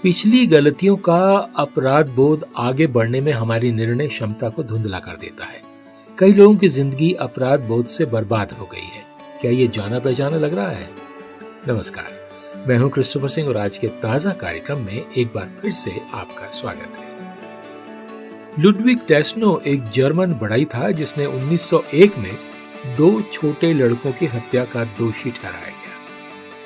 पिछली गलतियों का अपराध बोध आगे बढ़ने में हमारी निर्णय क्षमता को धुंधला कर देता है। कई लोगों की जिंदगी अपराध बोध से बर्बाद हो गई है। क्या ये जाना पहचाना लग रहा है? नमस्कार, मैं हूं क्रिस्टोफर सिंह और आज के ताजा कार्यक्रम में एक बार फिर से आपका स्वागत है। लुडविग टेस्नो एक जर्मन बढ़ई था जिसने 1901 में 2 छोटे लड़कों की हत्या का दोषी ठहराया गया।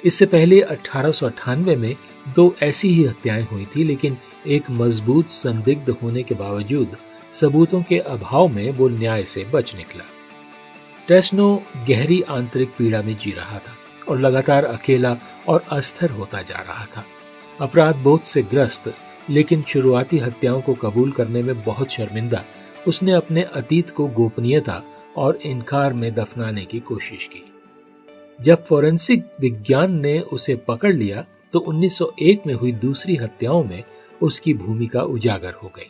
इससे पहले 1898 में 2 ऐसी ही हत्याएं हुई थी, लेकिन एक मजबूत संदिग्ध होने के बावजूद सबूतों के अभाव में वो न्याय से बच निकला। टेस्नो गहरी आंतरिक पीड़ा में जी रहा था और लगातार अकेला और अस्थिर होता जा रहा था। अपराध बोध से ग्रस्त लेकिन शुरुआती हत्याओं को कबूल करने में बहुत शर्मिंदा, उसने अपने अतीत को गोपनीयता और इनकार में दफनाने की कोशिश की। जब फोरेंसिक विज्ञान ने उसे पकड़ लिया तो 1901 में हुई दूसरी हत्याओं में उसकी भूमिका उजागर हो गई।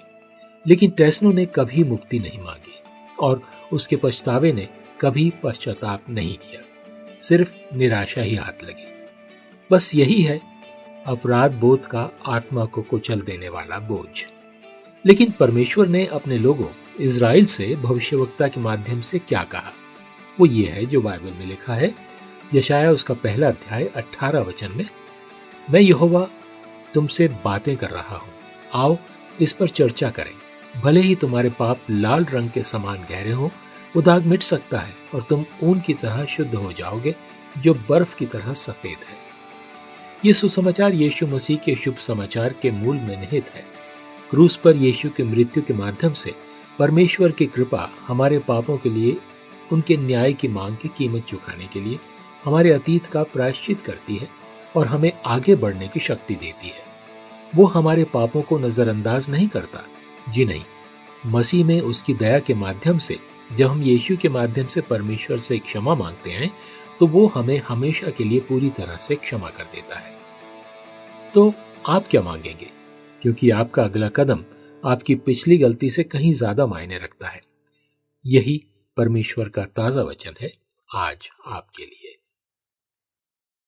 लेकिन टेस्नो ने कभी मुक्ति नहीं मांगी और उसके पछतावे ने कभी पश्चाताप नहीं किया, सिर्फ निराशा ही हाथ लगी। बस यही है अपराध बोध का आत्मा को कुचल देने वाला बोझ। लेकिन परमेश्वर ने अपने लोगों इज़राइल से भविष्यवक्ता के माध्यम से क्या कहा, वो ये है जो बाइबल में लिखा है। यशाया उसका पहला अध्याय 18 वचन में, मैं यहोवा तुमसे बातें कर रहा हूँ, आओ इस पर चर्चा करें। भले ही तुम्हारे पाप लाल रंग के समान गहरे हों, वो दाग मिट सकता है और तुम ऊन की तरह शुद्ध हो जाओगे जो बर्फ की तरह सफेद है। ये सुसमाचार यीशु मसीह के शुभ समाचार के मूल में निहित है। क्रूस पर यीशु की मृत्यु के माध्यम से परमेश्वर की कृपा हमारे पापों के लिए उनके न्याय की मांग की कीमत चुकाने के लिए हमारे अतीत का प्रायश्चित करती है और हमें आगे बढ़ने की शक्ति देती है। वो हमारे पापों को नजरअंदाज नहीं करता। जी नहीं, मसीह में उसकी दया के माध्यम से जब हम यीशु के माध्यम से परमेश्वर से क्षमा मांगते हैं तो वो हमें हमेशा के लिए पूरी तरह से क्षमा कर देता है। तो आप क्या मांगेंगे? क्योंकि आपका अगला कदम आपकी पिछली गलती से कहीं ज्यादा मायने रखता है। यही परमेश्वर का ताजा वचन है आज आपके लिए।